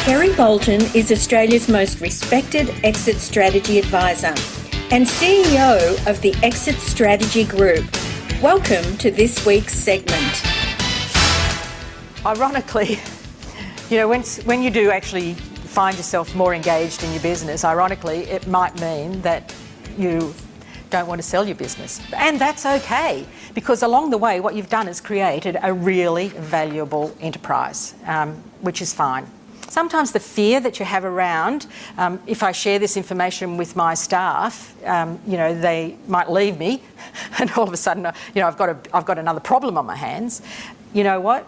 Kerry Boulton is Australia's most respected exit strategy advisor and CEO of the Exit Strategy Group. Welcome to this week's segment. Ironically, when you do actually find yourself more engaged in your business, ironically, it might mean that you don't want to sell your business. And that's okay, because along the way, what you've done is created a really valuable enterprise, which is fine. Sometimes the fear that you have around, if I share this information with my staff, they might leave me, and all of a sudden, I've got another problem on my hands. You know what?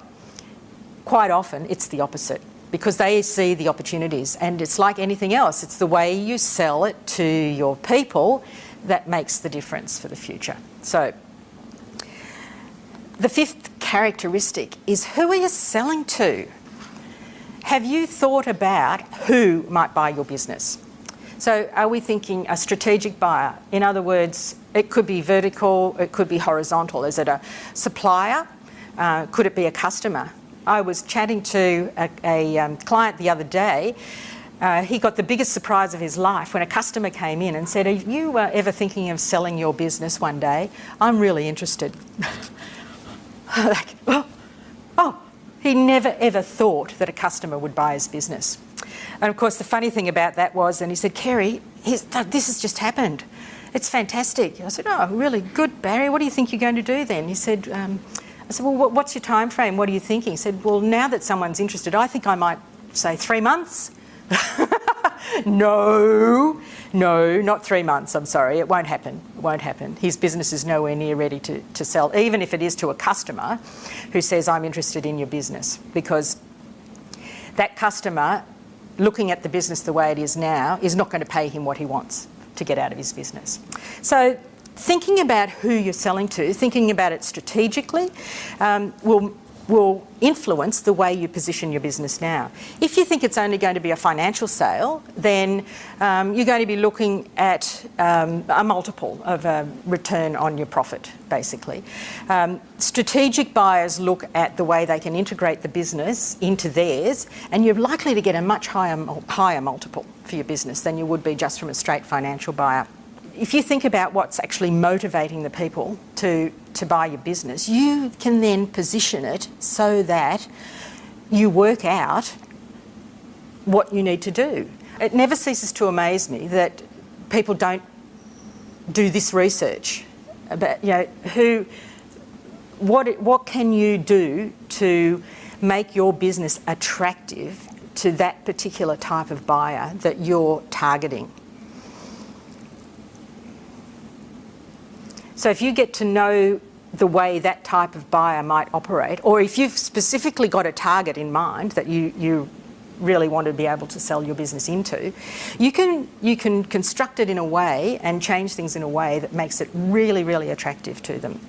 Quite often, it's the opposite, because they see the opportunities, and it's like anything else. It's the way you sell it to your people that makes the difference for the future. So, the fifth characteristic is, who are you selling to? Have you thought about who might buy your business? So are we thinking a strategic buyer? In other words, it could be vertical, it could be horizontal. Is it a supplier? Could it be a customer? I was chatting to a client the other day. He got the biggest surprise of his life when a customer came in and said, "Are you ever thinking of selling your business one day? I'm really interested." He never ever thought that a customer would buy his business. And of course the funny thing about that was, and he said, "Kerry, this has just happened. It's fantastic." I said, "Oh, really good, Barry. What do you think you're going to do then?" He said, I said, "Well, what's your time frame? What are you thinking?" He said, "Well, now that someone's interested, I think I might say 3 months." No, not 3 months. I'm sorry, it won't happen. It won't happen. His business is nowhere near ready to sell, even if it is to a customer who says, "I'm interested in your business," because that customer, looking at the business the way it is now, is not going to pay him what he wants to get out of his business. So thinking about who you're selling to, thinking about it strategically, will influence the way you position your business now. If you think it's only going to be a financial sale, then you're going to be looking at a multiple of a return on your profit, basically. Strategic buyers look at the way they can integrate the business into theirs, and you're likely to get a much higher multiple for your business than you would be just from a straight financial buyer. If you think about what's actually motivating the people to buy your business, you can then position it so that you work out what you need to do. It never ceases to amaze me that people don't do this research about, what can you do to make your business attractive to that particular type of buyer that you're targeting. So if you get to know the way that type of buyer might operate, or if you've specifically got a target in mind that you really want to be able to sell your business into, you can construct it in a way and change things in a way that makes it really, really attractive to them.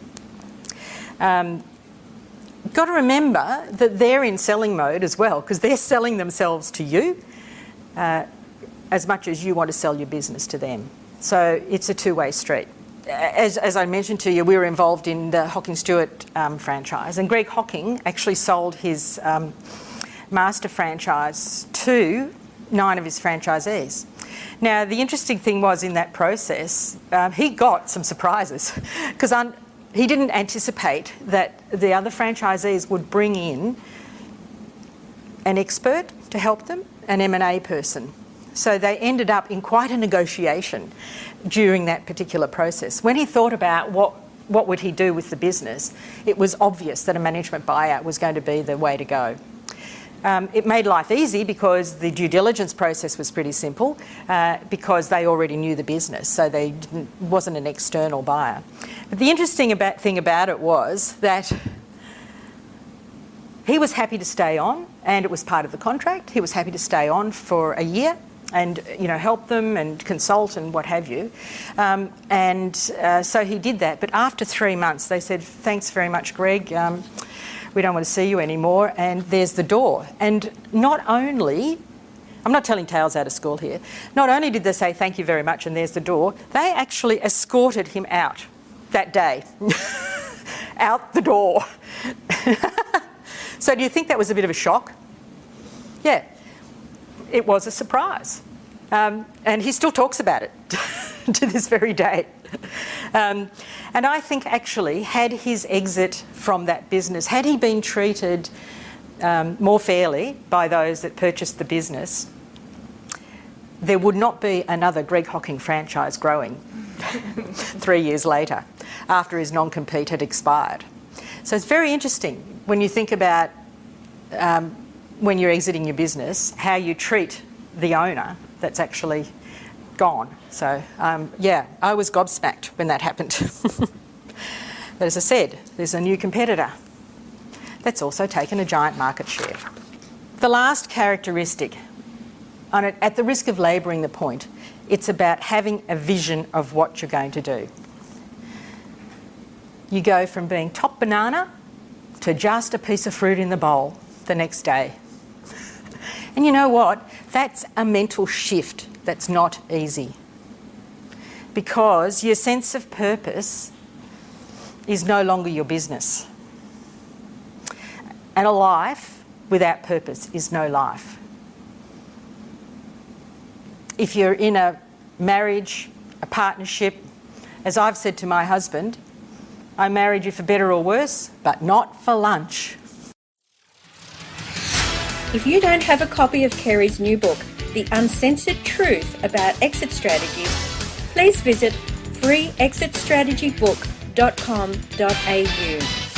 Got to remember that they're in selling mode as well, because they're selling themselves to you as much as you want to sell your business to them. So it's a two-way street. As I mentioned to you, we were involved in the Hocking Stewart franchise, and Greg Hocking actually sold his master franchise to 9 of his franchisees. Now, the interesting thing was, in that process, he got some surprises, because he didn't anticipate that the other franchisees would bring in an expert to help them, an M&A person. So they ended up in quite a negotiation during that particular process. When he thought about what would he do with the business, it was obvious that a management buyout was going to be the way to go. It made life easy because the due diligence process was pretty simple, because they already knew the business, so they wasn't an external buyer. But the interesting thing about it was that he was happy to stay on, and it was part of the contract. He was happy to stay on for a year and help them and consult and what have you. So he did that. But after 3 months, they said, "Thanks very much, Greg. We don't want to see you anymore," and there's the door. And not only, I'm not telling tales out of school here, not only did they say thank you very much and there's the door, they actually escorted him out that day. Out the door. So do you think that was a bit of a shock? Yeah. it was a surprise. And he still talks about it to this very day. And I think actually, had his exit from that business, had he been treated more fairly by those that purchased the business, there would not be another Greg Hocking franchise growing 3 years later after his non-compete had expired. So it's very interesting when you think about when you're exiting your business, how you treat the owner that's actually gone. So yeah, I was gobsmacked when that happened. But as I said, there's a new competitor that's also taken a giant market share. The last characteristic, at the risk of labouring the point, it's about having a vision of what you're going to do. You go from being top banana to just a piece of fruit in the bowl the next day. And you know what? That's a mental shift that's not easy, because your sense of purpose is no longer your business. And a life without purpose is no life. If you're in a marriage, a partnership, as I've said to my husband, I married you for better or worse, but not for lunch. If you don't have a copy of Kerry's new book, The Uncensored Truth About Exit Strategies, please visit freeexitstrategybook.com.au.